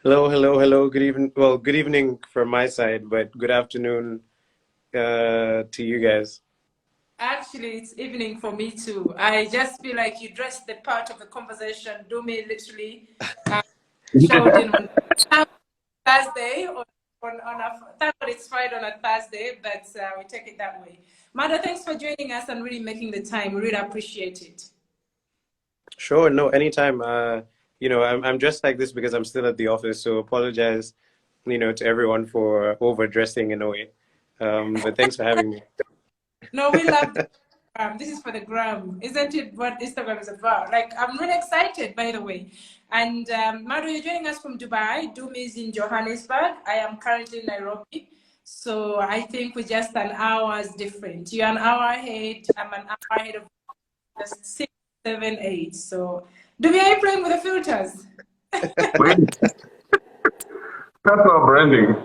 Hello, hello, hello. Good evening. Well, good evening from my side, but good afternoon to you guys. Actually, it's evening for me too. I just feel like you dressed the part of the conversation. Do me literally uh, showed in on Thursday on a thank God it's Friday on a Thursday, but we take it that way. Mother, thanks for joining us and really making the time. We really appreciate it. Sure, no, anytime. I'm dressed like this because I'm still at the office, so apologize, to everyone for overdressing in a way. But thanks for having me. No, we love the this is for the gram, isn't it? What Instagram is about. Like, I'm really excited, by the way. And Maudo, you're joining us from Dubai. Doom is in Johannesburg. I am currently in Nairobi. So I think we're just an hour's different. You're an hour ahead. I'm an hour ahead of just 6, 7, 8. So, Doom, are you playing with the filters? Wait, personal branding.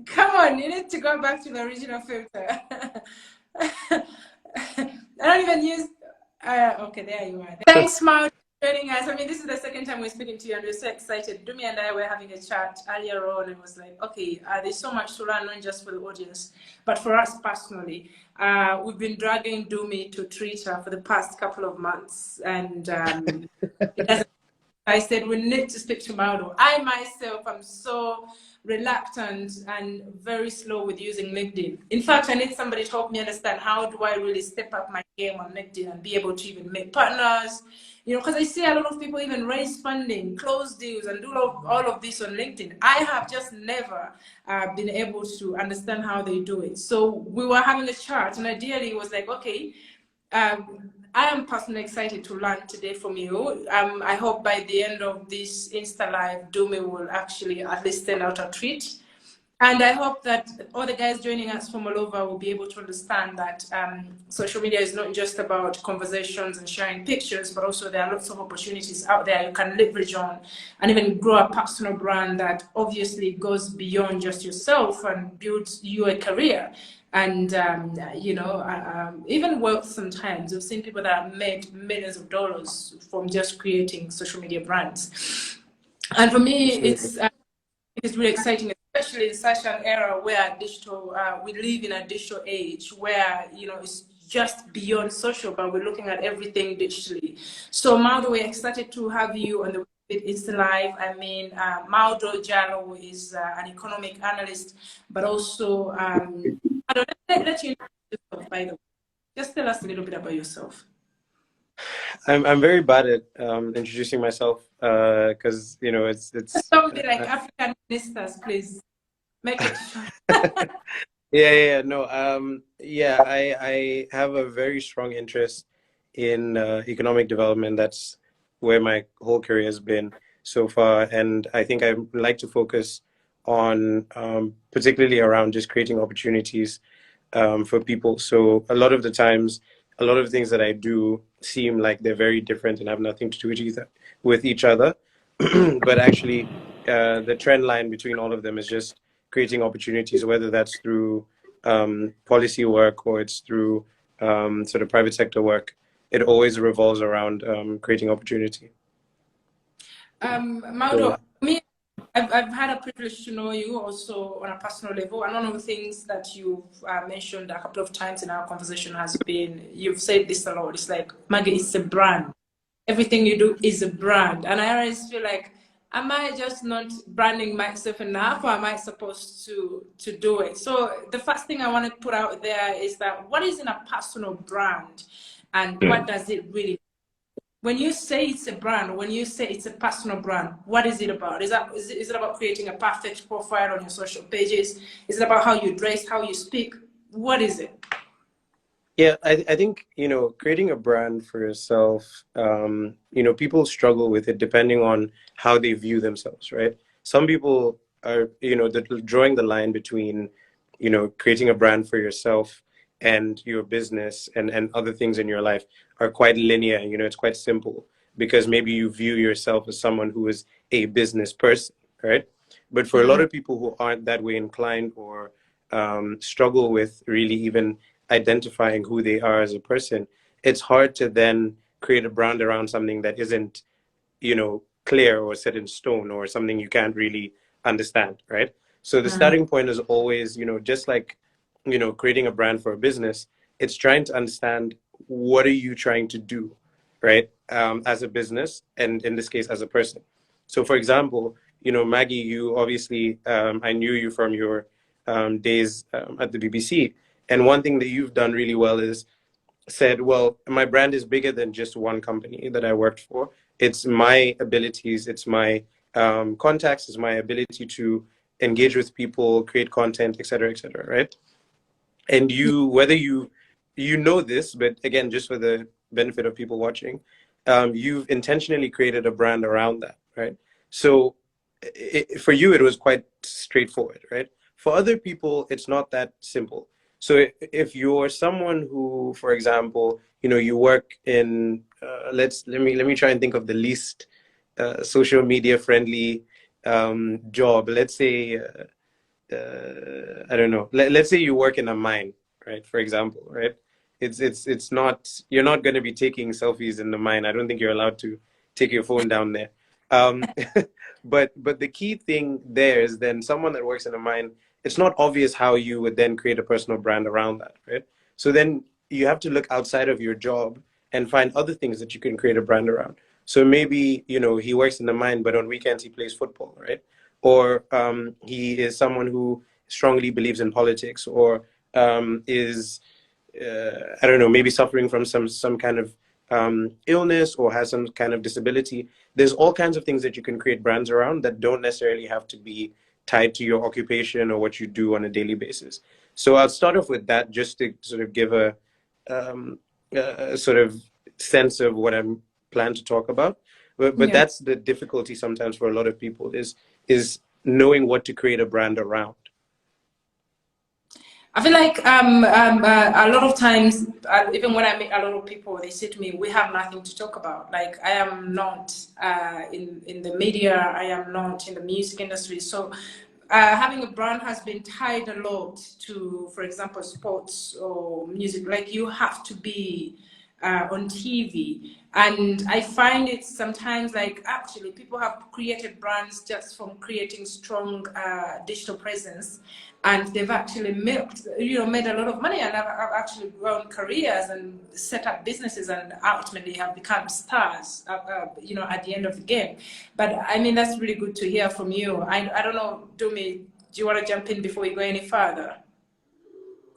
Come on, you need to go back to the original filter. I don't even use. Okay, there you are. Thanks, Maudo, for joining us. I mean, this is the second time we're speaking to you, and we're so excited. Dumi and I were having a chat earlier on, and it was like, okay, there's so much to learn, not just for the audience, but for us personally. We've been dragging Dumi to Twitter for the past couple of months, and it doesn't. I said we need to speak to Maudo. I myself am so reluctant and very slow with using LinkedIn. In fact, I need somebody to help me understand how do I really step up my game on LinkedIn and be able to even make partners. Because I see a lot of people even raise funding, close deals, and do all of this on LinkedIn. I have just never been able to understand how they do it. So we were having a chat, and ideally it was like, okay, I am personally excited to learn today from you. I hope by the end of this Insta Live, Dumi will actually at least send out a tweet. And I hope that all the guys joining us from all over will be able to understand that social media is not just about conversations and sharing pictures, but also there are lots of opportunities out there you can leverage on and even grow a personal brand that obviously goes beyond just yourself and builds you a career. And, even wealth sometimes. We've seen people that have made millions of dollars from just creating social media brands. And for me, it's really exciting, especially in such an era where we live in a digital age where, it's just beyond social, but we're looking at everything digitally. So, Maudo, we're excited to have you on the Insta Live. I mean, Maudo Jallow is an economic analyst, but also, I don't let you know yourself, by the way. Just tell us a little bit about yourself. I'm very bad at introducing myself because it's. Don't be like African ministers, please. Make it short. No. I have a very strong interest in economic development. That's where my whole career has been so far, and I think I like to focus on particularly around just creating opportunities for people. So a lot of the times, a lot of things that I do seem like they're very different and have nothing to do with each other. But actually, the trend line between all of them is just creating opportunities, whether that's through policy work or it's through sort of private sector work. It always revolves around creating opportunity. Maudo, me, I've had a privilege to know you also on a personal level. And one of the things that you've mentioned a couple of times in our conversation has been, you've said this a lot, it's like, Maggie, it's a brand. Everything you do is a brand. And I always feel like, am I just not branding myself enough, or am I supposed to do it? So the first thing I want to put out there is that what is in a personal brand and what does it really? When you say it's a brand, when you say it's a personal brand, what is it about? Is it about creating a perfect profile on your social pages? Is it about how you dress, how you speak? What is it? Yeah, I think, creating a brand for yourself, people struggle with it depending on how they view themselves, right? Some people are, drawing the line between, creating a brand for yourself and your business and other things in your life are quite linear. It's quite simple because maybe you view yourself as someone who is a business person, right? But for a lot of people who aren't that way inclined or struggle with really even identifying who they are as a person, it's hard to then create a brand around something that isn't, clear or set in stone or something you can't really understand, right? So the starting point is always, just like, creating a brand for a business, it's trying to understand what are you trying to do, right? As a business, and in this case, as a person. So for example, Maggie, you obviously, I knew you from your days at the BBC. And one thing that you've done really well is said, well, my brand is bigger than just one company that I worked for. It's my abilities, it's my contacts, it's my ability to engage with people, create content, et cetera, right? And you, whether you know this, but again, just for the benefit of people watching, you've intentionally created a brand around that, right? So for you, it was quite straightforward, right? For other people, it's not that simple. So if you're someone who, for example, you work in, let me try and think of the least social media friendly job. Let's say I don't know. Let's say you work in a mine, right? For example, right? It's not, you're not going to be taking selfies in the mine. I don't think you're allowed to take your phone down there. Um, but the key thing there is then someone that works in a mine, it's not obvious how you would then create a personal brand around that, right? So then you have to look outside of your job and find other things that you can create a brand around. So maybe, he works in the mine, but on weekends he plays football, right? Or he is someone who strongly believes in politics, or is I don't know, maybe suffering from some kind of illness, or has some kind of disability. There's all kinds of things that you can create brands around that don't necessarily have to be tied to your occupation or what you do on a daily basis. So I'll start off with that just to sort of give a sort of sense of what I'm planning to talk about. But Yeah. that's the difficulty sometimes for a lot of people is knowing what to create a brand around. I feel like a lot of times, even when I meet a lot of people, they say to me, "We have nothing to talk about." Like I am not in the media, I am not in the music industry, so having a brand has been tied a lot to, for example, sports or music. Like you have to be on TV. And I find it sometimes like actually people have created brands just from creating strong digital presence, and they've actually made a lot of money, and have actually grown careers and set up businesses and ultimately have become stars, at the end of the game. But I mean, that's really good to hear from you. I don't know, Dumi, do you want to jump in before we go any further?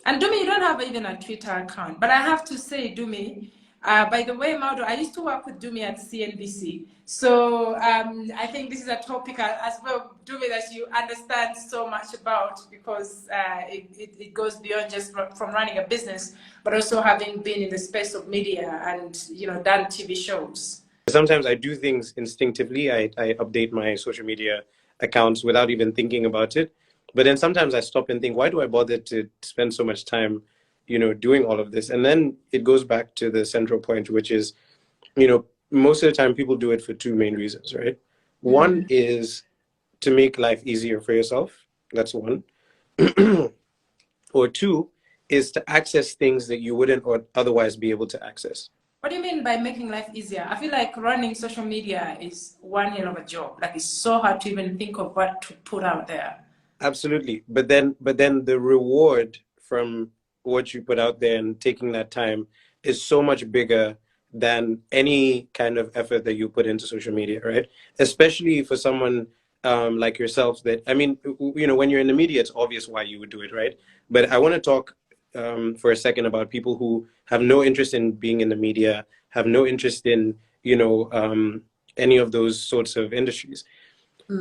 And Dumi, you don't have even a Twitter account. But I have to say, Dumi, by the way, Maudo, I used to work with Dumi at CNBC. So I think this is a topic as well, Dumi, that you understand so much about, because it goes beyond just from running a business, but also having been in the space of media and, done TV shows. Sometimes I do things instinctively. I update my social media accounts without even thinking about it. But then sometimes I stop and think, why do I bother to spend so much time, doing all of this? And then it goes back to the central point, which is, most of the time people do it for two main reasons, right? One is to make life easier for yourself. That's one. Or two is to access things that you wouldn't or otherwise be able to access. What do you mean by making life easier? I feel like running social media is one hell of a job. Like it's so hard to even think of what to put out there. Absolutely. But then the reward from what you put out there and taking that time is so much bigger than any kind of effort that you put into social media, right? Especially for someone like yourself that, I mean, when you're in the media, it's obvious why you would do it, right? But I want to talk for a second about people who have no interest in being in the media, have no interest in, any of those sorts of industries.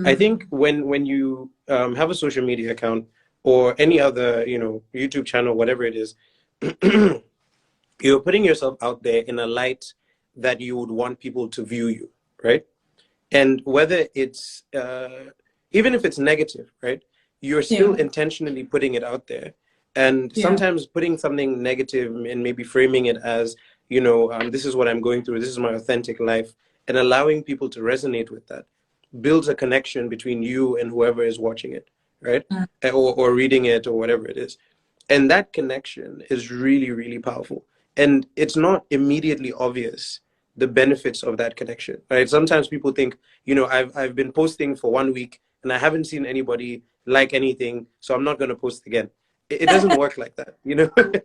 I think when you have a social media account or any other, YouTube channel, whatever it is, you're putting yourself out there in a light that you would want people to view you, right? And whether it's, even if it's negative, right? You're still intentionally putting it out there. And sometimes putting something negative and maybe framing it as, this is what I'm going through, this is my authentic life, and allowing people to resonate with that builds a connection between you and whoever is watching it, right? Or reading it or whatever it is. And that connection is really, really powerful. And it's not immediately obvious the benefits of that connection, right? Sometimes people think, I've been posting for 1 week and I haven't seen anybody like anything, so I'm not going to post again. It doesn't work like that,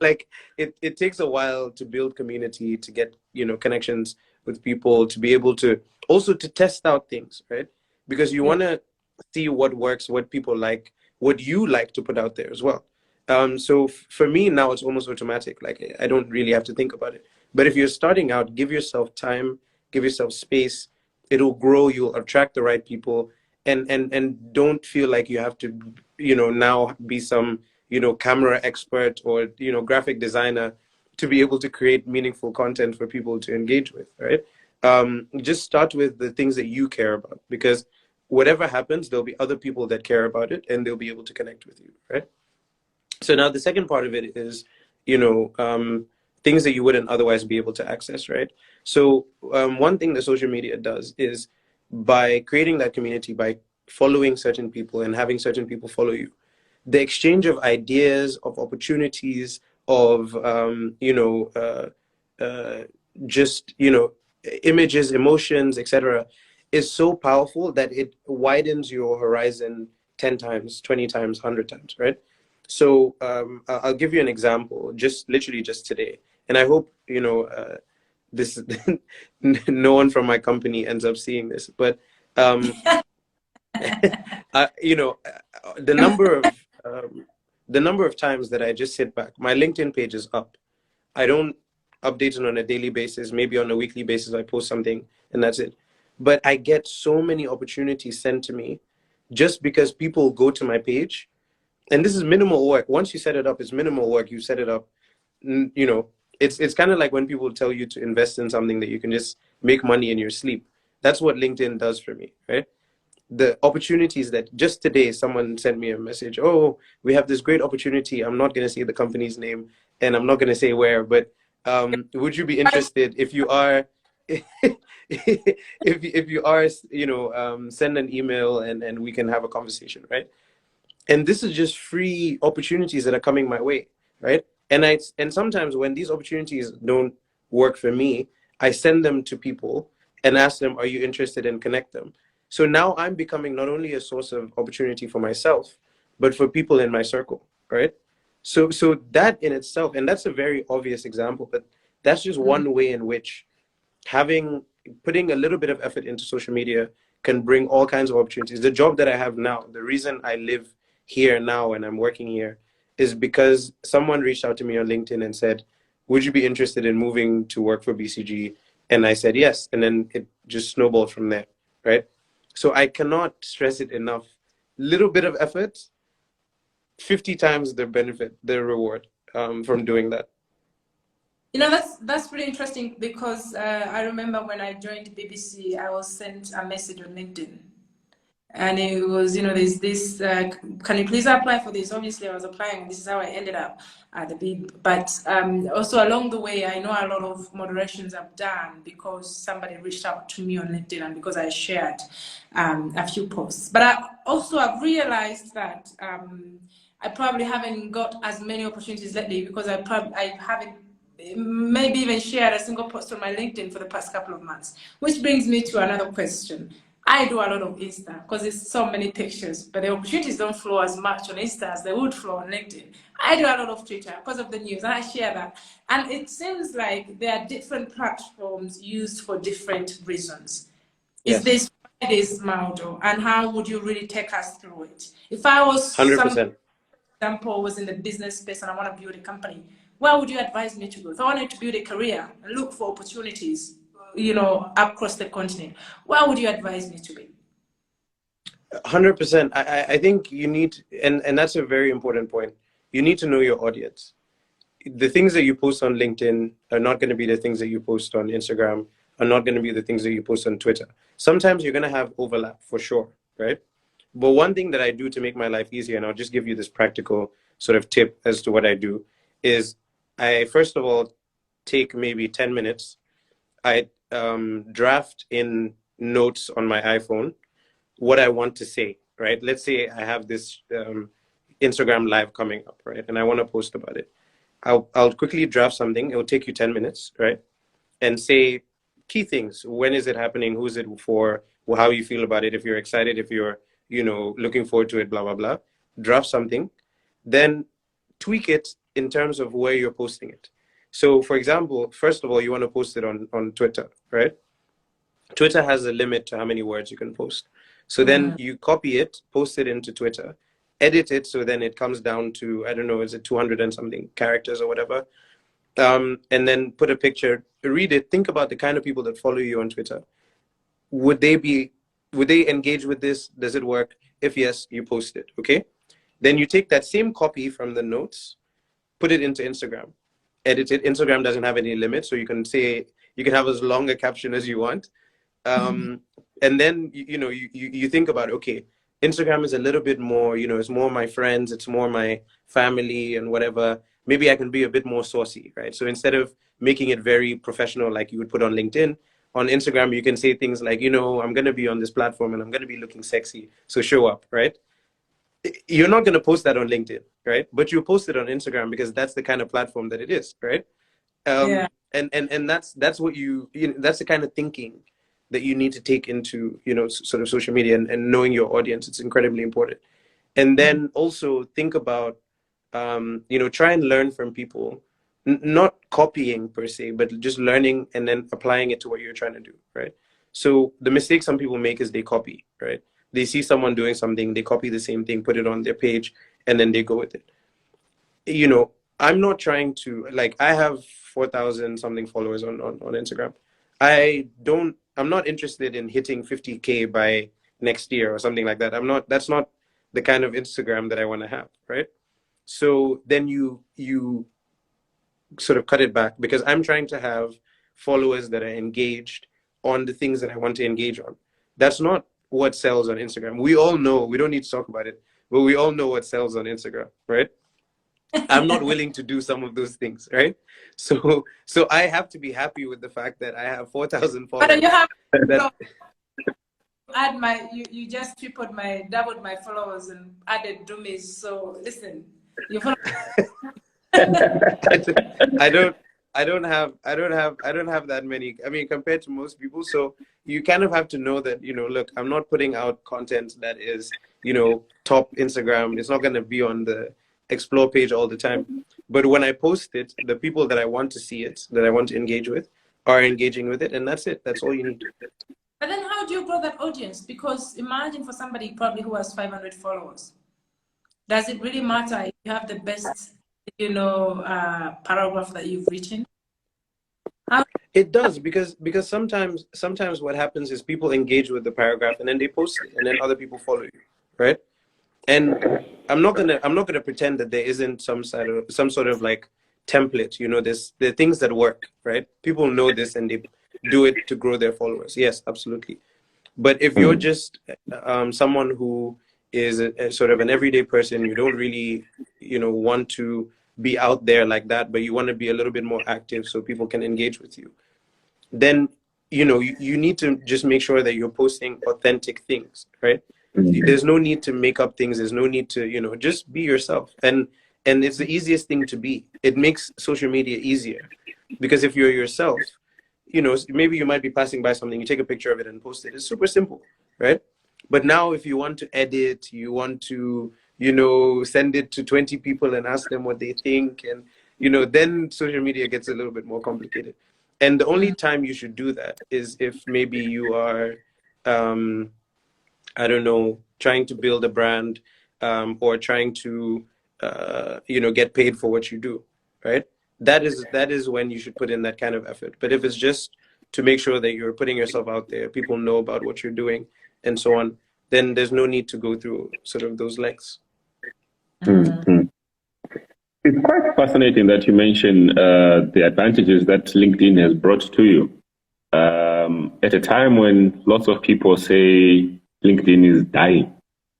like it takes a while to build community, to get, connections with people, to be able to also to test out things, right? Because you Yeah. want to see what works, what people like, what you like to put out there as well. So for me now, it's almost automatic. Like I don't really have to think about it. But if you're starting out, give yourself time, give yourself space. It'll grow. You'll attract the right people, and don't feel like you have to, now be some, camera expert or graphic designer to be able to create meaningful content for people to engage with. Right? Just start with the things that you care about, because whatever happens, there'll be other people that care about it, and they'll be able to connect with you. Right? So now the second part of it is, things that you wouldn't otherwise be able to access, right? So one thing that social media does is, by creating that community, by following certain people and having certain people follow you, the exchange of ideas, of opportunities, of uh, just images, emotions, etc., is so powerful that it widens your horizon 10 times, 20 times, 100 times, right? So I'll give you an example, just literally just today, and I hope this no one from my company ends up seeing this, but um, the number of times that I just sit back, my LinkedIn page is up. I don't update it on a daily basis. Maybe on a weekly basis, I post something, and that's it. But I get so many opportunities sent to me just because people go to my page, and this is minimal work. Once you set it up, it's minimal work. You set it up, you know, it's kind of like when people tell you to invest in something that you can just make money in your sleep. That's what LinkedIn does for me, right? The opportunities that just today someone sent me a message, oh, we have this great opportunity. I'm not going to say the company's name and I'm not going to say where, but would you be interested? If you are, if you are, send an email and we can have a conversation, right? And this is just free opportunities that are coming my way, right? And sometimes when these opportunities don't work for me, I send them to people and ask them, are you interested, and connect them. So now I'm becoming not only a source of opportunity for myself, but for people in my circle, right? So that in itself, and that's a very obvious example, but that's just Mm. one way in which having putting a little bit of effort into social media can bring all kinds of opportunities. The job that I have now, the reason I live here now and I'm working here, is because someone reached out to me on LinkedIn and said, would you be interested in moving to work for BCG? And I said yes, and then it just snowballed from there, right? So I cannot stress it enough. Little bit of effort, 50 times the benefit, the reward, from doing that. That's pretty interesting because I remember when I joined BBC, I was sent a message on LinkedIn. And it was, there's this, can you please apply for this? Obviously, I was applying. This is how I ended up at the BB. But also along the way, I know a lot of moderations I've done because somebody reached out to me on LinkedIn and because I shared a few posts. But I've realized that I probably haven't got as many opportunities lately because I haven't maybe even shared a single post on my LinkedIn for the past couple of months. Which brings me to another question. I do a lot of Insta because it's so many pictures, but the opportunities don't flow as much on Insta as they would flow on LinkedIn. I do a lot of Twitter because of the news, and I share that. And it seems like there are different platforms used for different reasons. Is Yes, this why it is Maudo, and how would you really take us through it? If I was some 100%. example was in the business space and I want to build a company, where would you advise me to go? If I wanted to build a career and look for opportunities, across the continent, where would you advise me to be? 100%. I think you need, and that's a very important point. You need to know your audience. The things that you post on LinkedIn are not going to be the things that you post on Instagram, are not going to be the things that you post on Twitter. Sometimes you're going to have overlap for sure, right? But one thing that I do to make my life easier, and I'll just give you this practical sort of tip as to what I do, is I first of all take maybe 10 minutes. I draft in notes on my iPhone what I want to say, right? Let's say I have this Instagram live coming up, right? And I want to post about it. I'll quickly draft something. It will take you 10 minutes, right? And say key things. When is it happening? Who's it for? How you feel about it? If you're excited, if you're, looking forward to it, blah, blah, blah. Draft something. Then tweak it in terms of where you're posting it. So for example, first of all, you want to post it on Twitter, right? Twitter has a limit to how many words you can post. So then you copy it, post it into Twitter, edit it so then it comes down to, I don't know, is it 200 and something characters or whatever? And then put a picture, read it, think about the kind of people that follow you on Twitter. Would they engage with this? Does it work? If yes, you post it, okay? Then you take that same copy from the notes, put it into Instagram, edit it. Instagram doesn't have any limit, so you can have as long a caption as you want. And then, you think about, okay, Instagram is a little bit more, it's more my friends, it's more my family and whatever. Maybe I can be a bit more saucy, right? So instead of making it very professional, like you would put on LinkedIn, on Instagram, you can say things like, I'm going to be on this platform and I'm going to be looking sexy. So show up, right? You're not going to post that on LinkedIn, right? But you post it on Instagram because that's the kind of platform that it is, right? Yeah. And that's what that's the kind of thinking that you need to take into, sort of social media and knowing your audience. It's incredibly important. And then also think about, try and learn from people, not copying per se, but just learning and then applying it to what you're trying to do, right? So the mistake some people make is they copy, right? They see someone doing something, they copy the same thing, put it on their page, and then they go with it. I'm not trying to, like, I have 4,000 something followers on Instagram. I'm not interested in hitting 50K by next year or something like that. That's not the kind of Instagram that I want to have, right? So then you sort of cut it back, because I'm trying to have followers that are engaged on the things that I want to engage on. That's not what sells on Instagram. We all know, we don't need to talk about it, but we all know what sells on Instagram, right? I'm not willing to do some of those things, right? So I have to be happy with the fact that I have 4,000 followers. But you have that, you just doubled my followers and added Dumis. So listen, you follow. I don't have that many. I mean, compared to most people. So you kind of have to know that, look, I'm not putting out content that is, top Instagram. It's not going to be on the explore page all the time. But when I post it, the people that I want to see it, that I want to engage with, are engaging with it, and that's it. That's all you need. But then how do you grow that audience? Because imagine for somebody probably who has 500 followers, does it really matter if you have the best, paragraph that you've written? It does, because sometimes what happens is people engage with the paragraph and then they post it and then other people follow you, right? And I'm not gonna pretend that there isn't some sort of like template. There are things that work, right? People know this and they do it to grow their followers. Yes, absolutely. But if you're just someone who is a sort of an everyday person, you don't really, want to be out there like that, but you want to be a little bit more active so people can engage with you, then, you need to just make sure that you're posting authentic things, right? There's no need to make up things. There's no need to, just be yourself. And it's the easiest thing to be. It makes social media easier, because if you're yourself, maybe you might be passing by something, you take a picture of it and post it. It's super simple, right? But now if you want to edit, you want to, send it to 20 people and ask them what they think, and, then social media gets a little bit more complicated. And the only time you should do that is if maybe you are, I don't know, trying to build a brand, or trying to, get paid for what you do, right? That is when you should put in that kind of effort. But if it's just to make sure that you're putting yourself out there, people know about what you're doing and so on, then there's no need to go through sort of those lengths. Mm-hmm. It's quite fascinating that you mention the advantages that LinkedIn has brought to you. At a time when lots of people say LinkedIn is dying,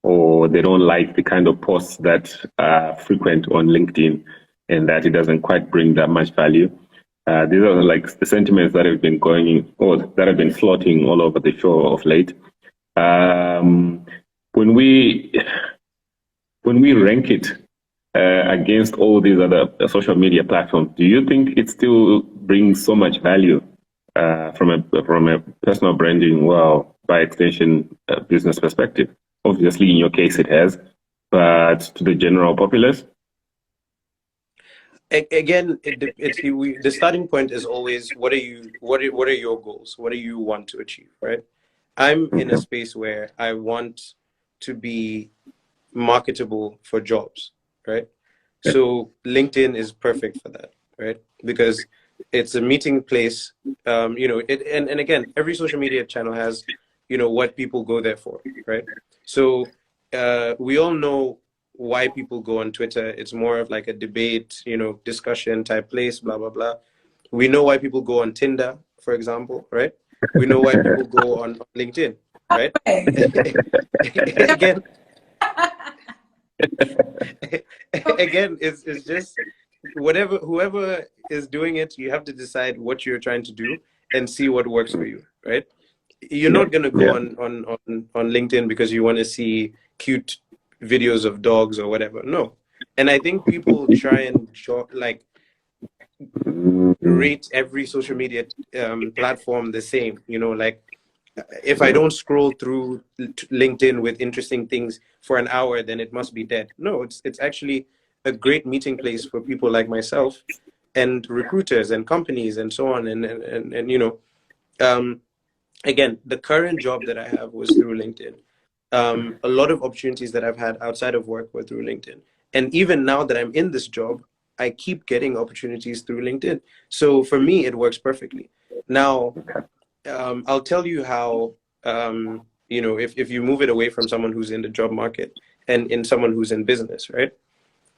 or they don't like the kind of posts that are frequent on LinkedIn, and that it doesn't quite bring that much value. These are like the sentiments that have been going, or that have been floating all over the show of late. When we when we rank it against all these other social media platforms, do you think it still brings so much value from a personal branding, well, by extension, business perspective? Obviously, in your case, it has, but to the general populace? Again, the starting point is always what are your goals? What do you want to achieve, right? I'm in a Okay. space where I want to be marketable for jobs, right? Yeah. So LinkedIn is perfect for that, right? Because it's a meeting place. And again, every social media channel has, what people go there for, right? So we all know why people go on Twitter. It's more of like a debate, discussion type place, blah, blah, blah. We know why people go on Tinder, for example, right? We know why people go on LinkedIn, right? Okay. Again, again, it's just whoever is doing it, you have to decide what you're trying to do and see what works for you, right? You're Yeah. not gonna go Yeah. on LinkedIn because you want to see cute videos of dogs or whatever. No. And I think people try and like Mm-hmm. rate every social media platform the same, like if I don't scroll through LinkedIn with interesting things for an hour, then it must be dead. No, it's actually a great meeting place for people like myself and recruiters and companies and so on. And um, again, the current job that I have was through LinkedIn. A lot of opportunities that I've had outside of work were through LinkedIn. And even now that I'm in this job, I keep getting opportunities through LinkedIn. So for me, it works perfectly. Now, I'll tell you how, if you move it away from someone who's in the job market and in someone who's in business, right?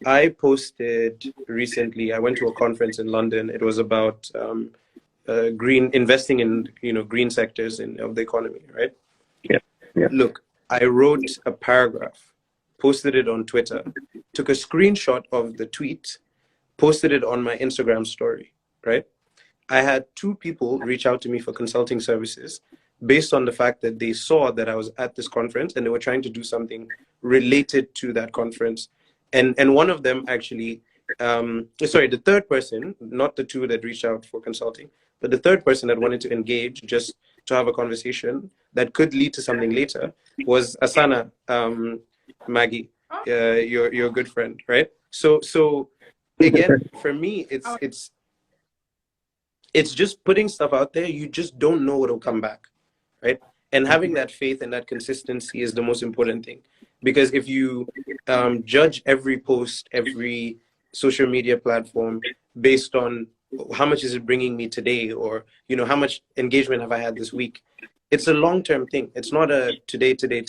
I posted recently, I went to a conference in London. It was about green investing in, green sectors of the economy, right? Yeah. Yeah. Look, I wrote a paragraph, posted it on Twitter, took a screenshot of the tweet, posted it on my Instagram story, right? I had two people reach out to me for consulting services based on the fact that they saw that I was at this conference and they were trying to do something related to that conference. And one of them actually, sorry, the third person, not the two that reached out for consulting, but the third person that wanted to engage just to have a conversation that could lead to something later was Asana, Maggie, your good friend, right? So again, for me, it's just putting stuff out there. You just don't know what'll come back, right? And having that faith and that consistency is the most important thing. Because if you judge every post, every social media platform based on how much is it bringing me today, or how much engagement have I had this week, it's a long-term thing. It's not a today thing.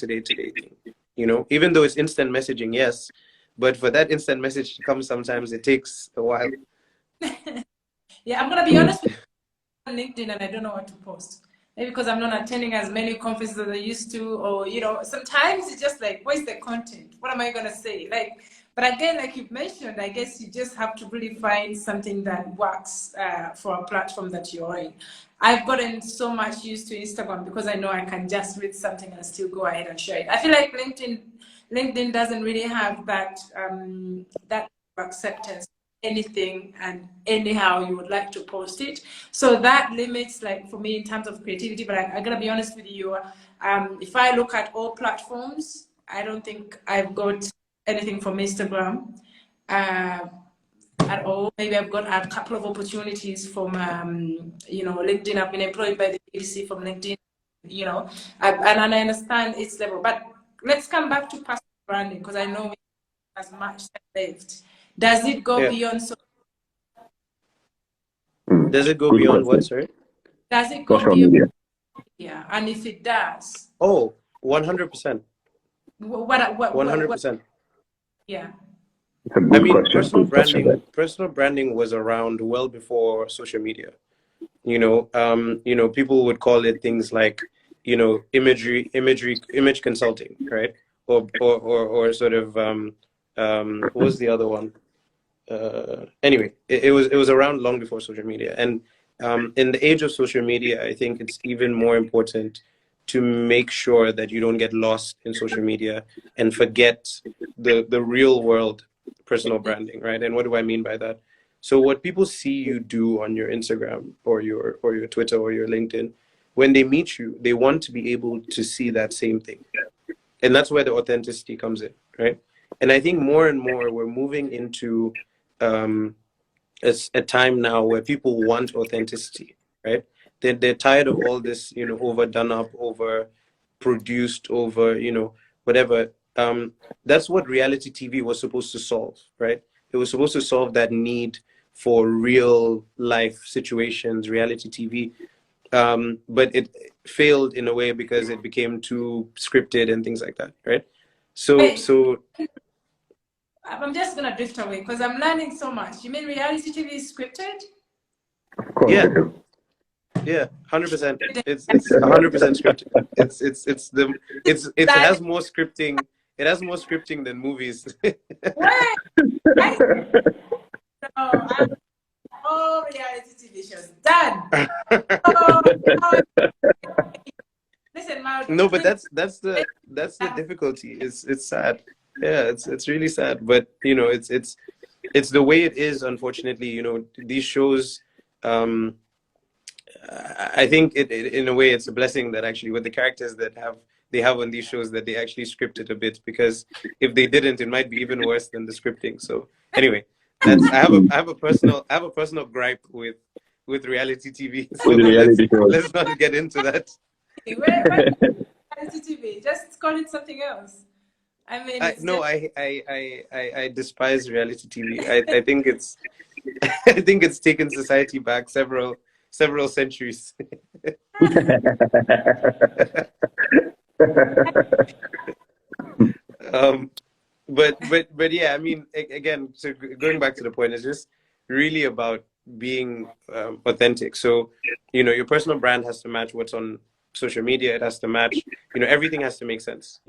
Even though it's instant messaging, yes, but for that instant message to come, sometimes it takes a while. Yeah, I'm gonna be honest with you on LinkedIn, and I don't know what to post. Maybe because I'm not attending as many conferences as I used to, or sometimes it's just like, where's the content? What am I gonna say? But again, like you've mentioned, I guess you just have to really find something that works for a platform that you're in. I've gotten so much used to Instagram because I know I can just read something and still go ahead and share it. I feel like LinkedIn doesn't really have that acceptance, anything and anyhow you would like to post it, so that limits, like, for me in terms of creativity. But I gotta be honest with you, if I look at all platforms, I don't think I've got anything from Instagram at all. Maybe I've got a couple of opportunities from LinkedIn. I've been employed by the BBC from LinkedIn, and I understand its level. But let's come back to personal branding, because I know as much left. Does it go Yeah. beyond Does it go Good beyond what, question. sorry? does it go Social beyond media. yeah? And if it does, Oh, 100%. what 100%. yeah. It's a I good mean, question. Good question. personal branding was around well before social media. People would call it things like, image consulting, right? Or sort of, what was the other one? Anyway, it was around long before social media. And in the age of social media, I think it's even more important to make sure that you don't get lost in social media and forget the real world personal branding, right? And what do I mean by that? So what people see you do on your Instagram or your Twitter or your LinkedIn, when they meet you, they want to be able to see that same thing. And that's where the authenticity comes in, right? And I think more and more we're moving into um, a time now where people want authenticity, right? They're tired of all this, overdone up, over produced, over, whatever. That's what reality TV was supposed to solve, right? It was supposed to solve that need for real life situations, reality TV. But it failed in a way because it became too scripted and things like that, right? So, Wait, so I'm just gonna drift away because I'm learning so much. You mean reality TV is scripted? Of course yeah, it is. yeah, 100%. It's 100% scripted. It's the it Like, has more scripting. It has more scripting than movies. wait, I know. All reality TV shows done. Oh, oh, listen, Maudo, No, but that's the difficulty. It's sad. Yeah, it's really sad. But it's the way it is. Unfortunately, these shows. I think in a way it's a blessing that actually with the characters that they have on these shows that they actually script it a bit, because if they didn't, it might be even worse than the scripting. So anyway, that's I have a personal gripe with reality TV. With So the let's reality shows. let's not get into that. where reality TV? Just call it something else. I mean, I it's no, just I despise reality TV. I think it's I think it's taken society back several centuries. um, but yeah, I mean, again, so going back to the point, it's just really about being authentic. So, your personal brand has to match what's on social media. It has to match, everything has to make sense.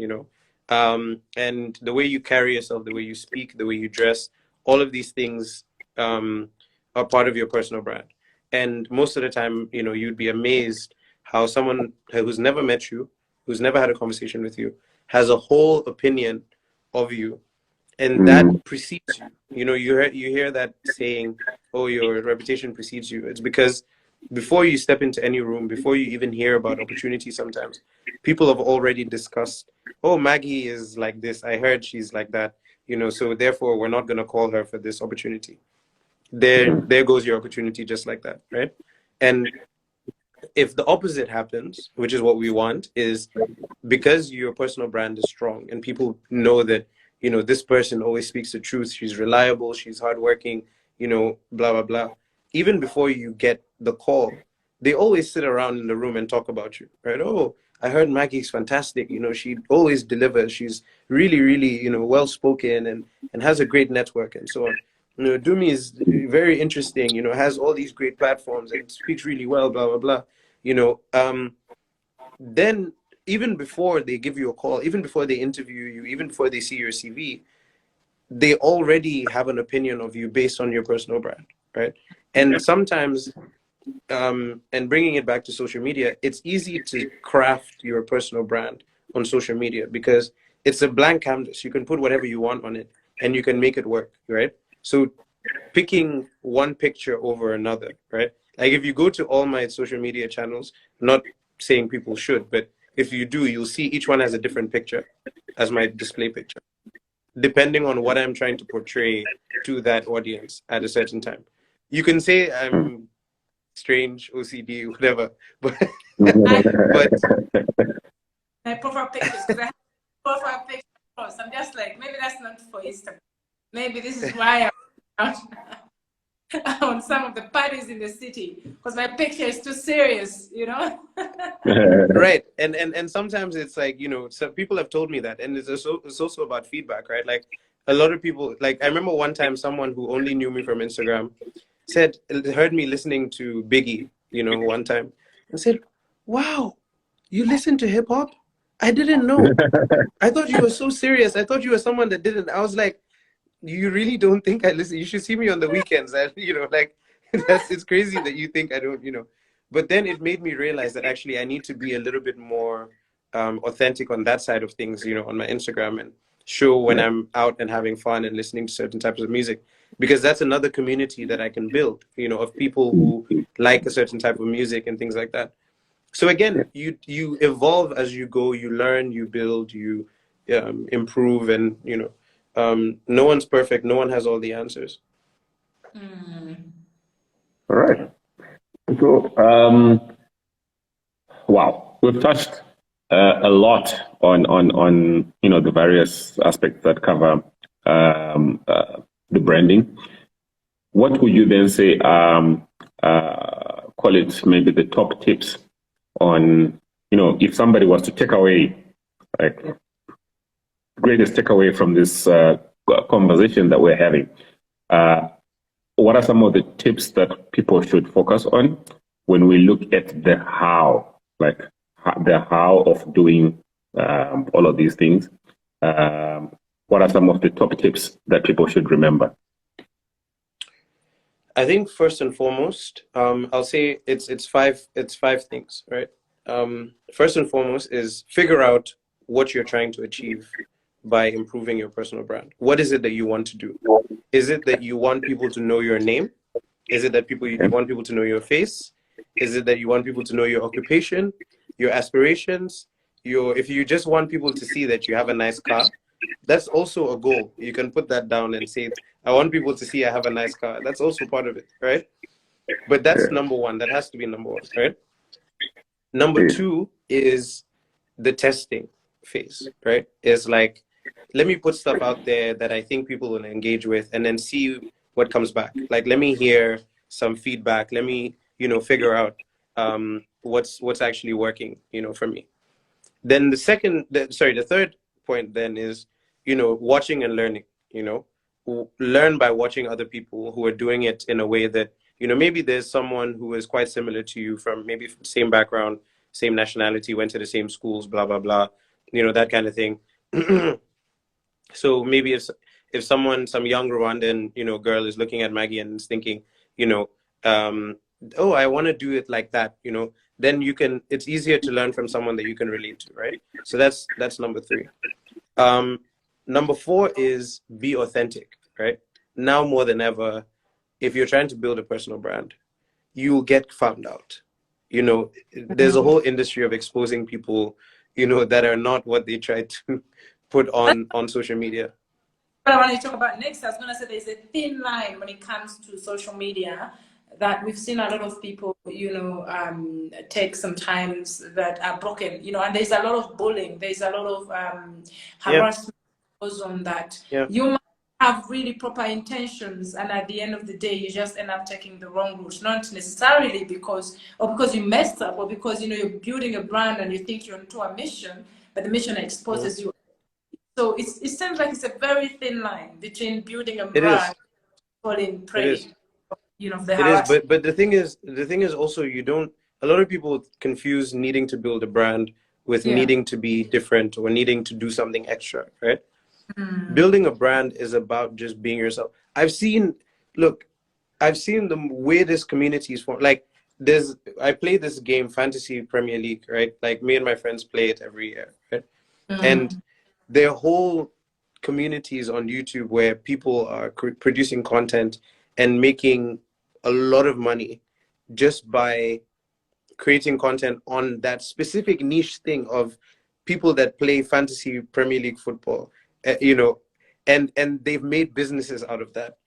And the way you carry yourself, the way you speak, the way you dress, all of these things um, are part of your personal brand. And most of the time, you'd be amazed how someone who's never met you, who's never had a conversation with you, has a whole opinion of you, and that Mm. precedes you. You hear that saying, "Oh, your reputation precedes you." It's because before you step into any room, before you even hear about opportunity, sometimes people have already discussed, "Oh, Maggie is like this. I heard she's like that." So therefore, we're not going to call her for this opportunity. There goes your opportunity, just like that, right? And if the opposite happens, which is what we want, is because your personal brand is strong and people know that this person always speaks the truth, she's reliable, she's hardworking, blah blah blah. Even before you get the call, they always sit around in the room and talk about you, right? Oh, I heard Maggie's fantastic, she always delivers, she's really really well spoken and has a great network and so on. Dumi is very interesting, has all these great platforms and speaks really well, blah blah blah. Then even before they give you a call, even before they interview you, even before they see your CV, they already have an opinion of you based on your personal brand, right? And sometimes, and bringing it back to social media, it's easy to craft your personal brand on social media because it's a blank canvas. You can put whatever you want on it and you can make it work, right? So picking one picture over another, right? Like if you go to all my social media channels, not saying people should, but if you do, you'll see each one has a different picture as my display picture, depending on what I'm trying to portray to that audience at a certain time. You can say I'm strange, OCD, whatever, but I but my profile pictures because I have profile pictures. I'm just like, maybe that's not for Instagram. Maybe this is why I'm out on some of the parties in the city because my picture is too serious, right, and sometimes it's like some people have told me that, and it's also about feedback, right? Like a lot of people, like I remember one time someone who only knew me from Instagram heard me listening to Biggie, one time, and said, "Wow, you listen to hip hop? I didn't know. I thought you were so serious. I thought you were someone that didn't." I was like, "You really don't think I listen? You should see me on the weekends." And like it's crazy that you think I don't. But then it made me realize that actually I need to be a little bit more authentic on that side of things, you know, on my Instagram, and show when Yeah. I'm out and having fun and listening to certain types of music, because that's another community that I can build, you know, of people who like a certain type of music and things like that. So again, you evolve as you go, you learn, you build, you improve, and you know, no one's perfect, no one has all the answers. All right. So, wow, we've touched a lot on you know the various aspects that cover the branding. What would you then say? Call it maybe the top tips on, you know, if somebody was to take away, like, greatest takeaway from this conversation that we're having. Uh, what are some of the tips that people should focus on when we look at the how, like the how of doing all of these things? What are some of the top tips that people should remember? I think first and foremost, I'll say it's five things, right? First and foremost is figure out what you're trying to achieve by improving your personal brand. What is it that you want to do? Is it that you want people to know your name? Is it that you Okay. want people to know your face? Is it that you want people to know your occupation, your aspirations, your if you just want people to see that you have a nice car, that's also a goal. You can put that down and say, I want people to see I have a nice car. That's also part of it, right? But that's Yeah. number one. That has to be number one, right? Number Yeah. two is the testing phase, right? Is like, let me put stuff out there that I think people will engage with, and then see what comes back. Like, let me hear some feedback. Let me, you know, figure out what's actually working, you know, for me. Then the third point then is, you know, watching and learning, you know, learn by watching other people who are doing it in a way that, you know, maybe there's someone who is quite similar to you from maybe same background, same nationality, went to the same schools, blah, blah, blah, you know, that kind of thing. So maybe if some young Rwandan, you know, girl is looking at Maggie and is thinking, you know, um, oh, I want to do it like that, you know, then it's easier to learn from someone that you can relate to, right? So that's number three. Um, Number four is be authentic, right? Now more than ever, if you're trying to build a personal brand, you'll get found out. You know, there's a whole industry of exposing people, you know, that are not what they try to put on social media. What I want to talk about next, I was going to say there's a thin line when it comes to social media that we've seen a lot of people, you know, take sometimes that are broken, you know, and there's a lot of bullying, there's a lot of Yeah, harassment goes on that. yeah. You might have really proper intentions, and at the end of the day, you just end up taking the wrong route, not necessarily because you messed up, or because, you know, you're building a brand and you think you're into a mission, but the mission Mhm. exposes you. So it seems like it's a very thin line between building a It brand, is. falling It prey, is. you know, the It is. harassment. But the thing is also, you don't. A lot of people confuse needing to build a brand with Yeah. needing to be different or needing to do something extra, right? Mm. Building a brand is about just being yourself. Look, I've seen the weirdest communities form. Like, I play this game, Fantasy Premier League, right? Like, me and my friends play it every year, right? And Mm. there are whole communities on YouTube where people are producing content and making a lot of money just by creating content on that specific niche thing of people that play fantasy Premier League football, you know, and they've made businesses out of that.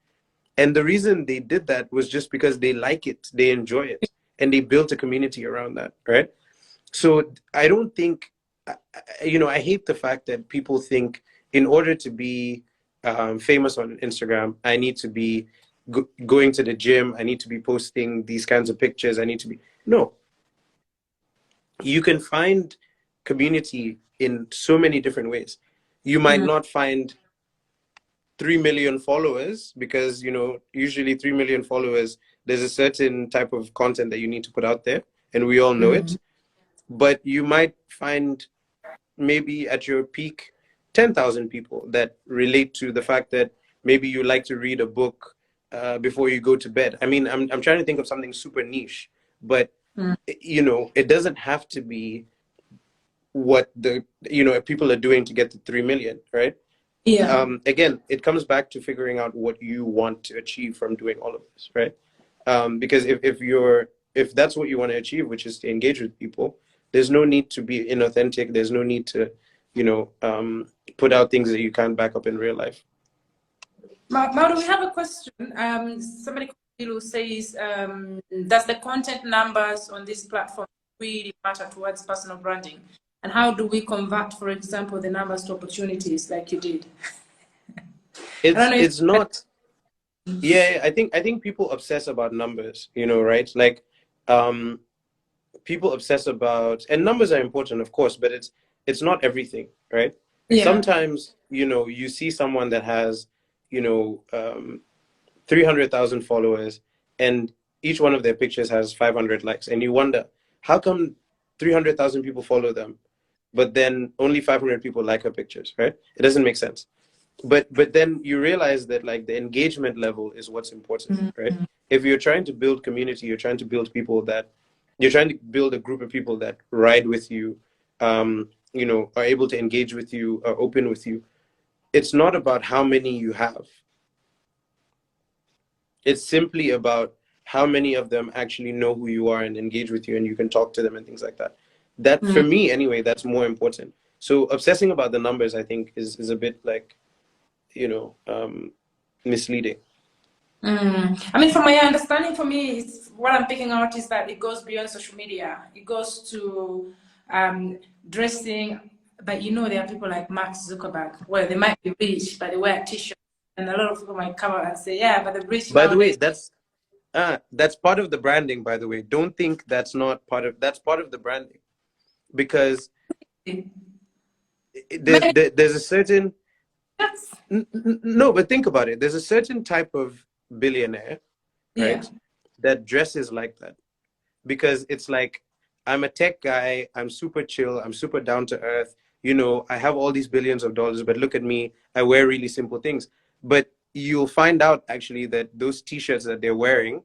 And the reason they did that was just because they like it, they enjoy it, and they built a community around that, right? So I don't think, you know, I hate the fact that people think in order to be famous on Instagram, I need to be going to the gym, I need to be posting these kinds of pictures, I need to be. No, you can find community in so many different ways. You might Mm. not find 3 million followers because, you know, usually 3 million followers, there's a certain type of content that you need to put out there, and we all know Mm. it. But you might find maybe at your peak 10,000 people that relate to the fact that maybe you like to read a book before you go to bed. I mean, I'm trying to think of something super niche, but you know, it doesn't have to be what the, you know, people are doing to get to 3 million, right? Yeah. Again, it comes back to figuring out what you want to achieve from doing all of this, right? Because if that's what you want to achieve, which is to engage with people, there's no need to be inauthentic. There's no need to, you know, put out things that you can't back up in real life. Maudo, we have a question. Somebody who says, does the content numbers on this platform really matter towards personal branding? And how do we convert, for example, the numbers to opportunities like you did? I don't know if It's not. Yeah, I think people obsess about numbers, you know, right? Like, um, people obsess about, and numbers are important, of course, but it's not everything, right? yeah. Sometimes, you know, you see someone that has, you know, 300,000 followers, and each one of their pictures has 500 likes, and you wonder, how come 300,000 people follow them, but then only 500 people like her pictures, right? It doesn't make sense. But then you realize that, like, the engagement level is what's important, right? If you're trying to build community, you're trying to build people that, you're trying to build a group of people that ride with you, you know, are able to engage with you, are open with you. It's not about how many you have. It's simply about how many of them actually know who you are and engage with you, and you can talk to them and things like that. That, for me anyway, that's more important. So obsessing about the numbers, I think, is a bit like, you know, misleading. I mean, from my understanding, for me, it's, what I'm picking out is that it goes beyond social media. It goes to dressing, but you know, there are people like Mark Zuckerberg, where they might be rich, but they wear t-shirts, and a lot of people might come out and say, "Yeah, but the rich By the way, nowadays." that's part of the branding, by the way. Don't think that's not part of, that's part of the branding, because Maybe there's a certain, that's, no, but think about it. There's a certain type of billionaire, yeah, right, that dresses like that, because it's like, I'm a tech guy, I'm super chill, I'm super down to earth, you know, I have all these billions of dollars, but look at me, I wear really simple things. But you'll find out actually that those t-shirts that they're wearing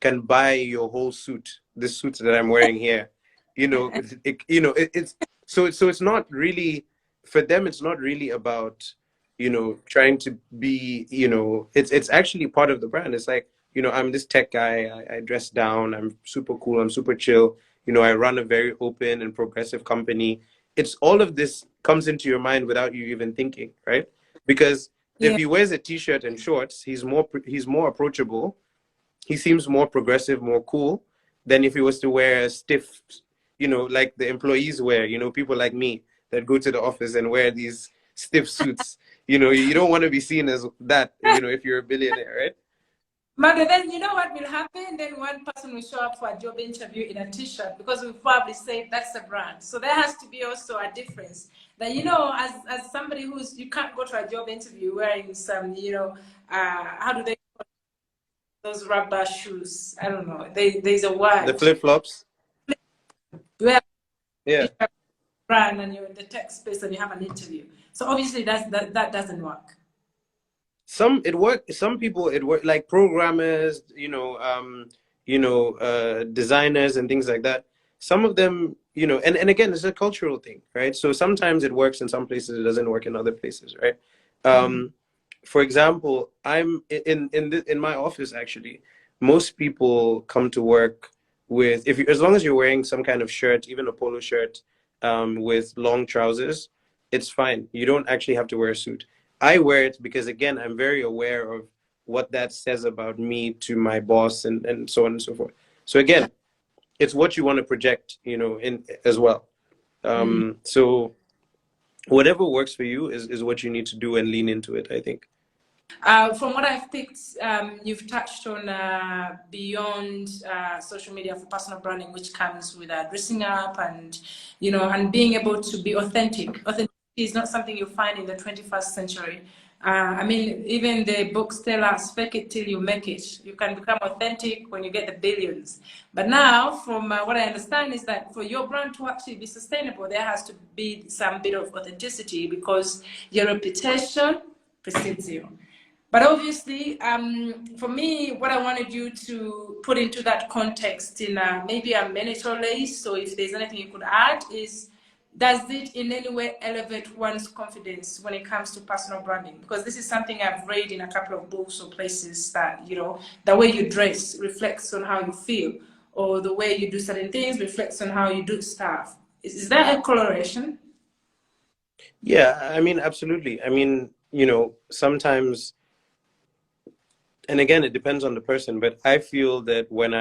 can buy your whole suit, this suit that I'm wearing here. You know, it's so it's not really, for them, it's not really about, you know, trying to be, you know, it's actually part of the brand. It's like, you know, I'm this tech guy, I dress down, I'm super cool, I'm super chill, you know, I run a very open and progressive company. It's all of this comes into your mind without you even thinking, right? Because if yeah. he wears a t-shirt and shorts, he's more approachable, he seems more progressive, more cool than if he was to wear a stiff, you know, like the employees wear, you know, people like me that go to the office and wear these stiff suits. You know, you don't want to be seen as that, you know, if you're a billionaire, right? But then you know what will happen? Then one person will show up for a job interview in a t-shirt because we probably say that's a brand. So there has to be also a difference. That, you know, as somebody who's, you can't go to a job interview wearing some, you know, how do they call those rubber shoes? I don't know. There's a The word. flip-flops. You wear a Yeah. t-shirt brand and you're in the tech space and you have an interview. So obviously that doesn't work. Some it work, some people it work, like programmers, designers and things like that. Some of them, you know, and again, it's a cultural thing, right? So sometimes it works in some places, it doesn't work in other places, right? For example, I'm in my office actually. Most people come to work with, if you, as long as you're wearing some kind of shirt, even a polo shirt, with long trousers, it's fine. You don't actually have to wear a suit. I wear it because, again, I'm very aware of what that says about me to my boss, and so on and so forth. So again, it's what you want to project, you know, in as well. So whatever works for you is what you need to do and lean into it, I think. From what I've picked, you've touched on beyond social media for personal branding, which comes with dressing up and, you know, and being able to be authentic. Authenticity is not something you find in the 21st century. I mean, even the books tell us, fake it till you make it. You can become authentic when you get the billions. But now, from what I understand, is that for your brand to actually be sustainable, there has to be some bit of authenticity because your reputation precedes you. But obviously, for me, what I wanted you to put into that context in maybe a minute or less, so if there's anything you could add, is does it in any way elevate one's confidence when it comes to personal branding? Because this is something I've read in a couple of books or places that, you know, the way you dress reflects on how you feel, or the way you do certain things reflects on how you do stuff. Is that a correlation? Yeah, I mean, absolutely. I mean, you know, sometimes, and again, it depends on the person, but I feel that when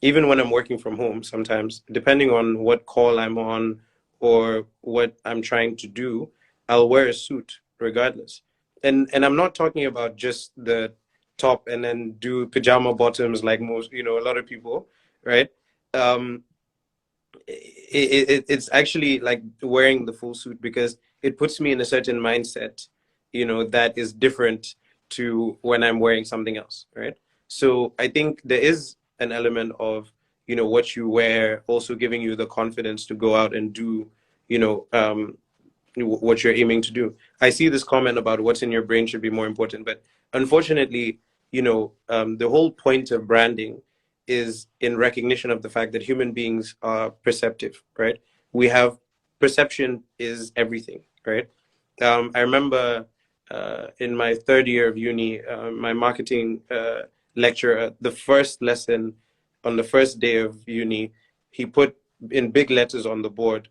even when I'm working from home, sometimes, depending on what call I'm on or what I'm trying to do, I'll wear a suit regardless. And I'm not talking about just the top and then do pajama bottoms like most, you know, a lot of people, right? Um, it's actually like wearing the full suit because it puts me in a certain mindset, you know, that is different to when I'm wearing something else, right? So I think there is an element of, you know, what you wear also giving you the confidence to go out and do, you know, what you're aiming to do. I see this comment about what's in your brain should be more important, but unfortunately, you know, the whole point of branding is in recognition of the fact that human beings are perceptive, right? We have perception is everything, right? I remember in my third year of uni, my marketing lecturer, the first lesson on the first day of uni, he put in big letters on the board,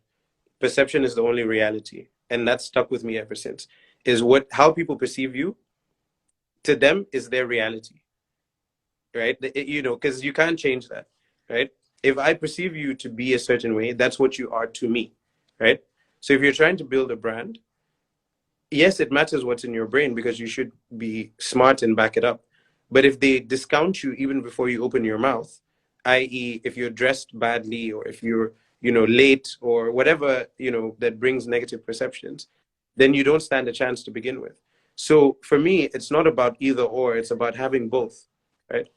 perception is the only reality. And that's stuck with me ever since. Is what how people perceive you to them is their reality, right? You know, because you can't change that, right? If I perceive you to be a certain way, that's what you are to me, right? So if you're trying to build a brand, yes, it matters what's in your brain because you should be smart and back it up. But if they discount you even before you open your mouth, i.e., if you're dressed badly or if you're, you know, late or whatever, you know, that brings negative perceptions, then you don't stand a chance to begin with. So for me, it's not about either or, it's about having both, right?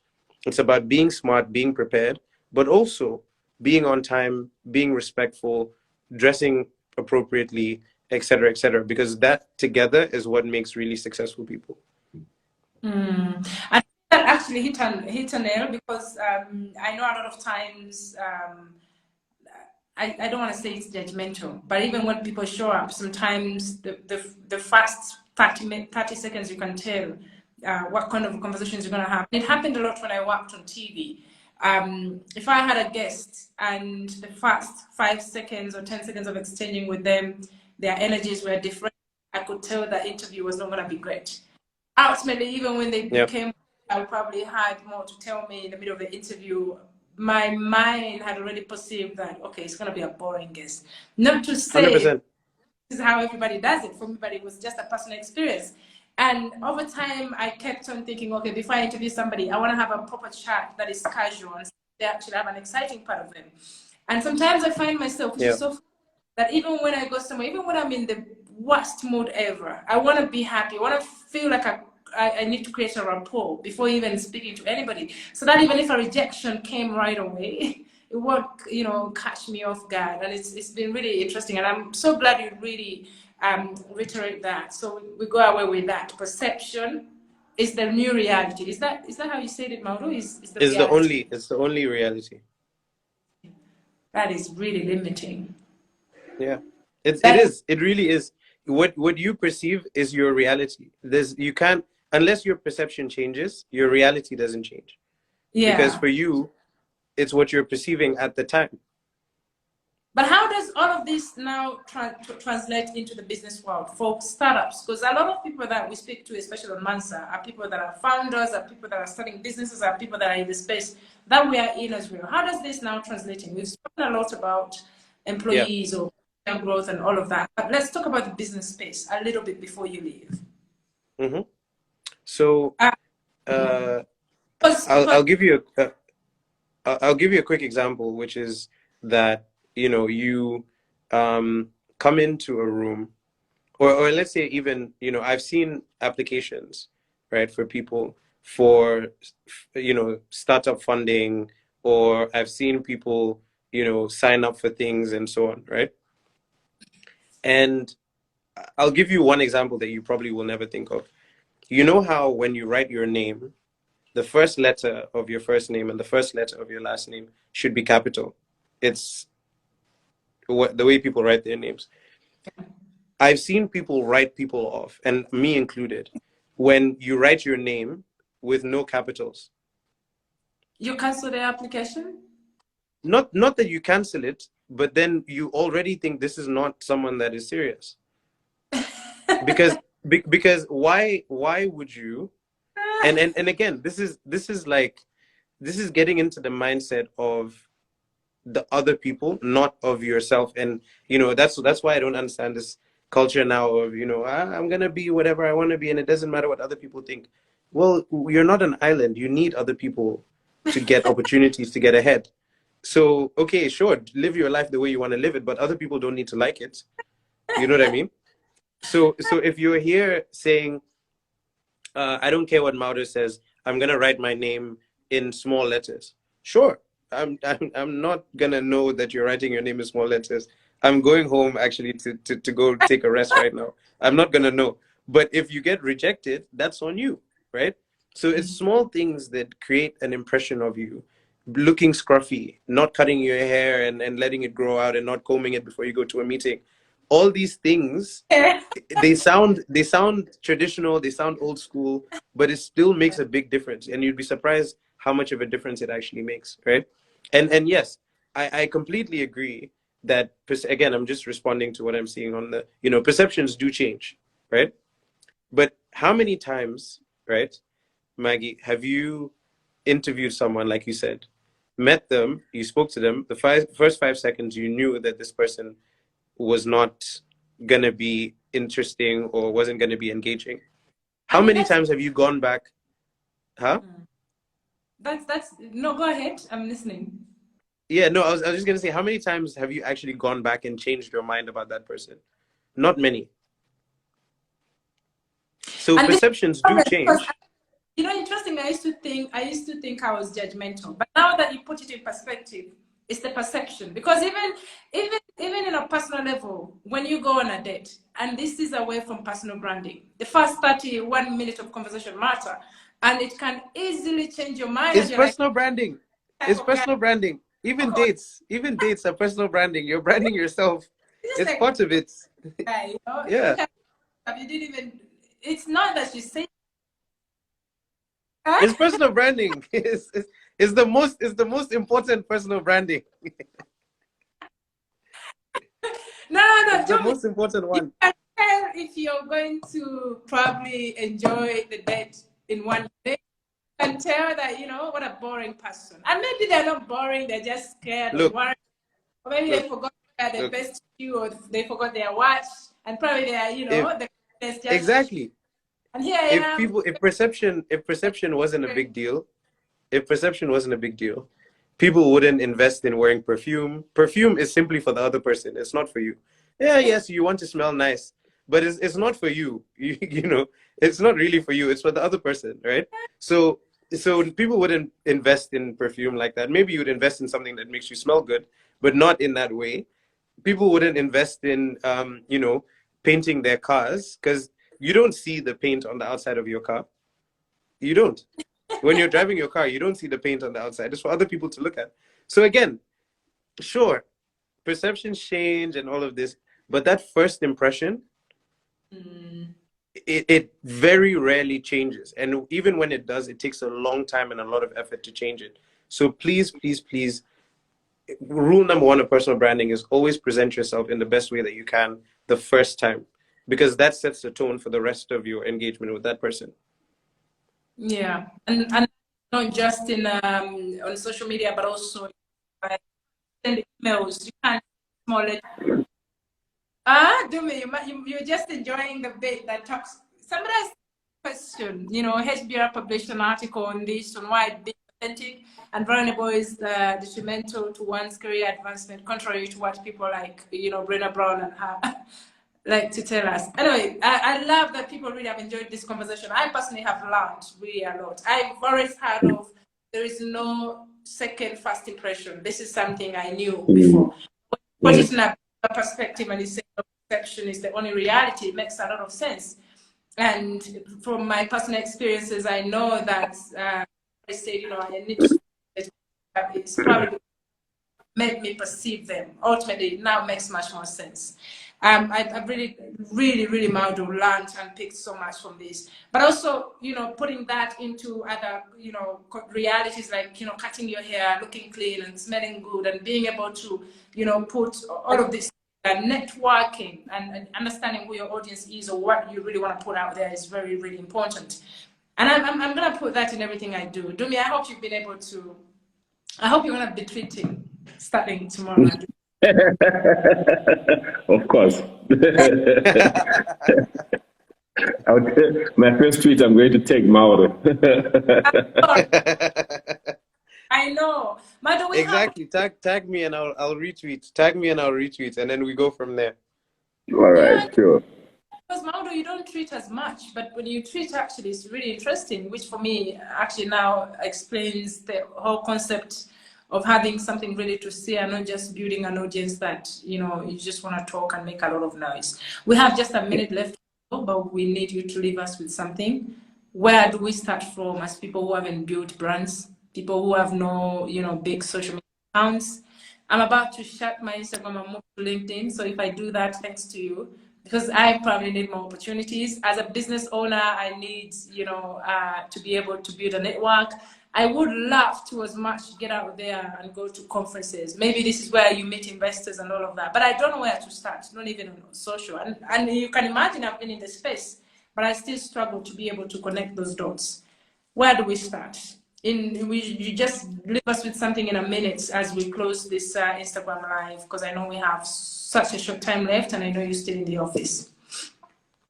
It's about being smart, being prepared, but also being on time, being respectful, dressing appropriately, et cetera, because that together is what makes really successful people. I think that actually hit a nail because I know a lot of times I don't want to say it's judgmental, but even when people show up, sometimes the first 30 seconds you can tell what kind of conversations you're going to have. It happened a lot when I worked on TV. If I had a guest and the first 5 seconds or 10 seconds of exchanging with them, their energies were different, I could tell that interview was not going to be great. Ultimately, even when they Yeah, became, I probably had more to tell me in the middle of the interview. My mind had already perceived that, okay, it's going to be a boring guest. Not to say 100%. this is how everybody does it for me, but it was just a personal experience. And over time, I kept on thinking, okay, before I interview somebody, I want to have a proper chat that is casual and they actually have an exciting part of them. And sometimes I find myself, which Yeah, is so that even when I go somewhere, even when I'm in the worst mood ever, I want to be happy. I want to feel like I need to create a rapport before even speaking to anybody. So that even if a rejection came right away, it won't, you know, catch me off guard. And it's been really interesting. And I'm so glad you really reiterate that. So we go away with that. Perception is the new reality. Is that how you said it, Maudo? Is the reality. it's the only reality. That is really limiting. Yeah, That it really is. What you perceive is your reality. There's you can't unless your perception changes, your reality doesn't change because yeah. for you, it's what you're perceiving at the time. But how does all of this now translate into the business world for startups? Because a lot of people that we speak to, especially on Mansa, are people that are founders, are people that are starting businesses, are people that are in the space that we are in as well. How does this now translate in? We've spoken a lot about Yeah. employees or growth and all of that. But let's talk about the business space a little bit before you leave. Hmm. So Uh, uh, because I'll give you I'll give you a quick example, which is that you know you come into a room, or let's say even you know I've seen applications, right, for people for you know startup funding, or I've seen people you know sign up for things and so on, right? And I'll give you one example that you probably will never think of. You know how when you write your name, the first letter of your first name and the first letter of your last name should be capital. It's the way people write their names. I've seen people write people off, and me included, when you write your name with no capitals. You cancel the application? Not that you cancel it, but then you already think this is not someone that is serious. Because because why would you? And again, this is getting into the mindset of the other people, not of yourself. And that's why I don't understand this culture now of I'm gonna be whatever I want to be, and it doesn't matter what other people think. Well, you're not an island. You need other people to get opportunities to get ahead. So okay, sure, live your life the way you want to live it, but other people don't need to like it. You know what I mean? So if you're here saying, I don't care what Maudo says, I'm gonna write my name in small letters. Sure, I'm not gonna know that you're writing your name in small letters. I'm going home actually to go take a rest right now. I'm not gonna know. But if you get rejected, that's on you, right? So it's small things that create an impression of you. Looking scruffy, not cutting your hair and letting it grow out and not combing it before you go to a meeting. All these things, they sound traditional, they sound old school, but it still makes a big difference, and you'd be surprised how much of a difference it actually makes, right? And yes, I completely agree that, again, I'm just responding to what I'm seeing on the, perceptions do change, right? But how many times, right, Maggie, have you interviewed someone, like you said, met them, you spoke to them, the first 5 seconds you knew that this person was not gonna be interesting or wasn't gonna be engaging? I How mean, many that's times have you gone back? Huh? that's no, go ahead. I'm listening. Yeah, no, I was just gonna say, how many times have you actually gone back and changed your mind about that person? Not many. So And this is perceptions do problem because change. interestingly, I used to think I was judgmental, but now that you put it in perspective, it's the perception. Because even in a personal level, when you go on a date, and this is away from personal branding, the first 31 minutes of conversation matter, and it can easily change your mind, and It's you're like, personal branding. type It's of guy. personal branding. Even dates are personal branding. You're branding yourself. It's just It's like, part of it. guy, Yeah. look at you didn't even. It's not that you say. Huh? It's personal branding. It's the most important personal branding. No, no, It's no. the Don't be. most important You one. can tell if you're going to probably enjoy the date in one day. You can tell that, what a boring person. And maybe they're not boring, they're just scared or Look, worried. Or maybe they look, forgot their look. best shoe, or they forgot their watch. And probably they're, If there's just. exactly, And here I if am. people, if perception wasn't a big deal, if perception wasn't a big deal, people wouldn't invest in wearing perfume. Perfume is simply for the other person. It's not for you. Yeah, yes, you want to smell nice, but it's not for you. It's not really for you. It's for the other person, right? So people wouldn't invest in perfume like that. Maybe you'd invest in something that makes you smell good, but not in that way. People wouldn't invest in painting their cars, because you don't see the paint on the outside of your car. You don't. When you're driving your car, you don't see the paint on the outside. It's for other people to look at. So again, sure, perceptions change and all of this, but that first impression, it very rarely changes. And even when it does, it takes a long time and a lot of effort to change it. So please, please, please, rule number one of personal branding is always present yourself in the best way that you can the first time, because that sets the tone for the rest of your engagement with that person. Yeah. And not just in on social media, but also by sending emails. You can't small it. Dumi, you're just enjoying the bit that talks. Somebody asked a question. HBR published an article on this, on why being authentic and vulnerable is detrimental to one's career advancement, contrary to what people like, Brenda Brown and her like to tell us. Anyway, I love that people really have enjoyed this conversation. I personally have learned really a lot. I've always heard of there is no second first impression. This is something I knew before. Put it in a perspective and you say perception is the only reality. It makes a lot of sense. And from my personal experiences, I know that I said, you know, I need to. It's probably made me perceive them. Ultimately, it now makes much more sense. I've really, really, really, Maudo, learned and picked so much from this. But also, you know, putting that into other, you know, realities like, you know, cutting your hair, looking clean and smelling good, and being able to, you know, put all of this networking and understanding who your audience is or what you really want to put out there is very, really important. And I'm going to put that in everything I do. Dumi, I hope you've been able to, I hope you're going to be tweeting starting tomorrow. Of course. My first tweet, I'm going to take Maudo. I know. But do we have, Exactly. Tag me and I'll retweet. Tag me and I'll retweet, and then we go from there. All yeah, right, sure. because Maudo, you don't tweet as much, but when you tweet, actually, it's really interesting, which for me actually now explains the whole concept of having something really to say and not just building an audience that, you know, you just want to talk and make a lot of noise. We have just a minute left, but we need you to leave us with something. Where do we start from as people who haven't built brands, people who have no, you know, big social media accounts? I'm about to shut my Instagram and move to LinkedIn. So if I do that, thanks to you, because I probably need more opportunities. As a business owner, I need, you know, to be able to build a network. I would love to as much get out there and go to conferences. Maybe this is where you meet investors and all of that. But I don't know where to start, not even on social. And you can imagine I've been in the space, but I still struggle to be able to connect those dots. Where do we start? You just leave us with something in a minute as we close this Instagram live, because I know we have such a short time left, and I know you're still in the office.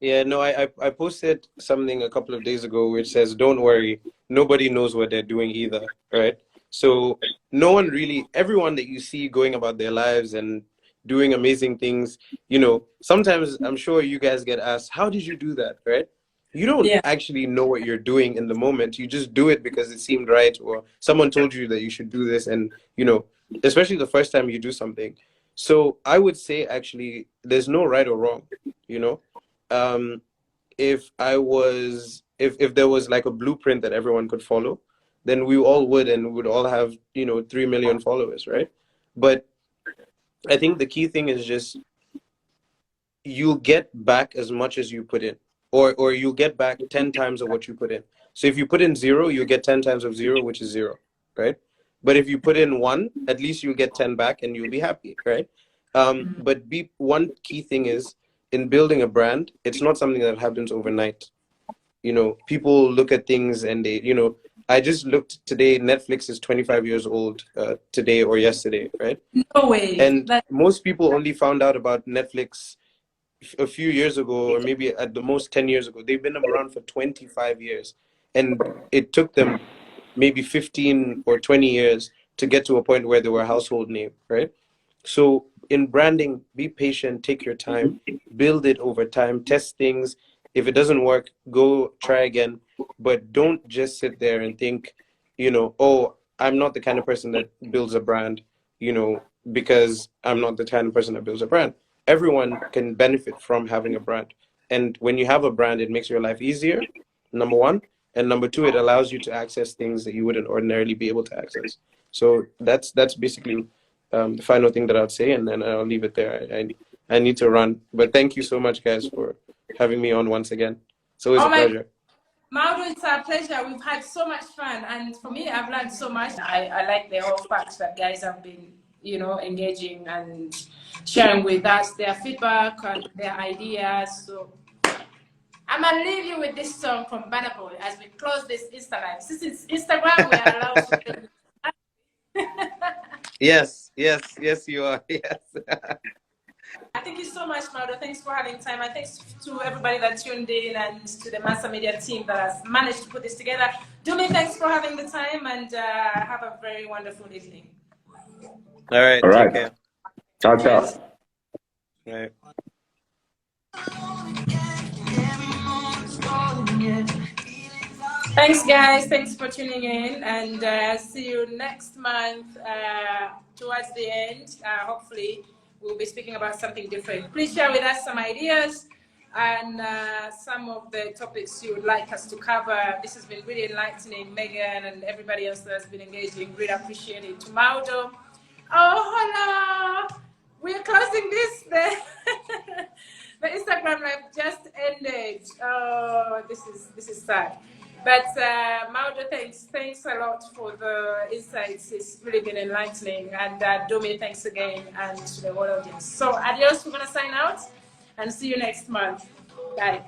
Yeah, no, I posted something a couple of days ago which says, "Don't worry, nobody knows what they're doing either," right? So no one really, everyone that you see going about their lives and doing amazing things, you know, sometimes I'm sure you guys get asked, "How did you do that?" Right? You don't Yeah. actually know what you're doing in the moment. You just do it because it seemed right, or someone told you that you should do this, and you know, especially the first time you do something. So I would say actually, there's no right or wrong, you know. um if I was if there was like a blueprint that everyone could follow, then we all would, and would all have, you know, 3 million followers, right? But I think the key thing is just you'll get back as much as you put in, or you'll get back 10 times of what you put in. So if you put in 0, you get 10 times of 0, which is 0, right? But if you put in 1, at least you'll get 10 back and you'll be happy, right? But one key thing is, in building a brand, it's not something that happens overnight. You know, people look at things and they, you know, I just looked today, Netflix is 25 years old today or yesterday, right? No way. And most people only found out about Netflix a few years ago, or maybe at the most 10 years ago. They've been around for 25 years. And it took them maybe 15 or 20 years to get to a point where they were a household name, right? So in branding, be patient, take your time, build it over time, test things. If it doesn't work, go try again. But don't just sit there and think, you know, oh, I'm not the kind of person that builds a brand, you know, because I'm not the kind of person that builds a brand. Everyone can benefit from having a brand. And when you have a brand, it makes your life easier, number one. And number two, it allows you to access things that you wouldn't ordinarily be able to access. So that's basically the final thing that I'd say, and then I'll leave it there. I need to run, but thank you so much, guys, for having me on once again. It's always Oh a my, pleasure. Maudo, it's our pleasure. We've had so much fun, and for me, I've learned so much. I like the whole fact that guys have been, you know, engaging and sharing with us their feedback and their ideas. So I'm gonna leave you with this song from Burna Boy as we close this Insta live. Since it's Instagram, we are allowed to play. Yes, yes, yes, you are. Yes. Thank you so much, Maudo. Thanks for having time. And thanks to everybody that tuned in and to the Massa Media team that has managed to put this together. Dumi, thanks for having the time, and have a very wonderful evening. All right. All Take right. care. Ciao, Cheers. ciao. All right. Thanks, guys. Thanks for tuning in, and see you next month towards the end. Hopefully, we'll be speaking about something different. Please share with us some ideas. and some of the topics you would like us to cover. This has been really enlightening, Megan, and everybody else that has been engaging. Really appreciate it. To Maudo. Oh, hola! We're closing this. The Instagram live just ended. Oh, this is sad. But Maudo, thanks a lot for the insights. It's really been enlightening. And Domi, thanks again, and to the whole audience. So adios. We're gonna sign out and see you next month. Bye.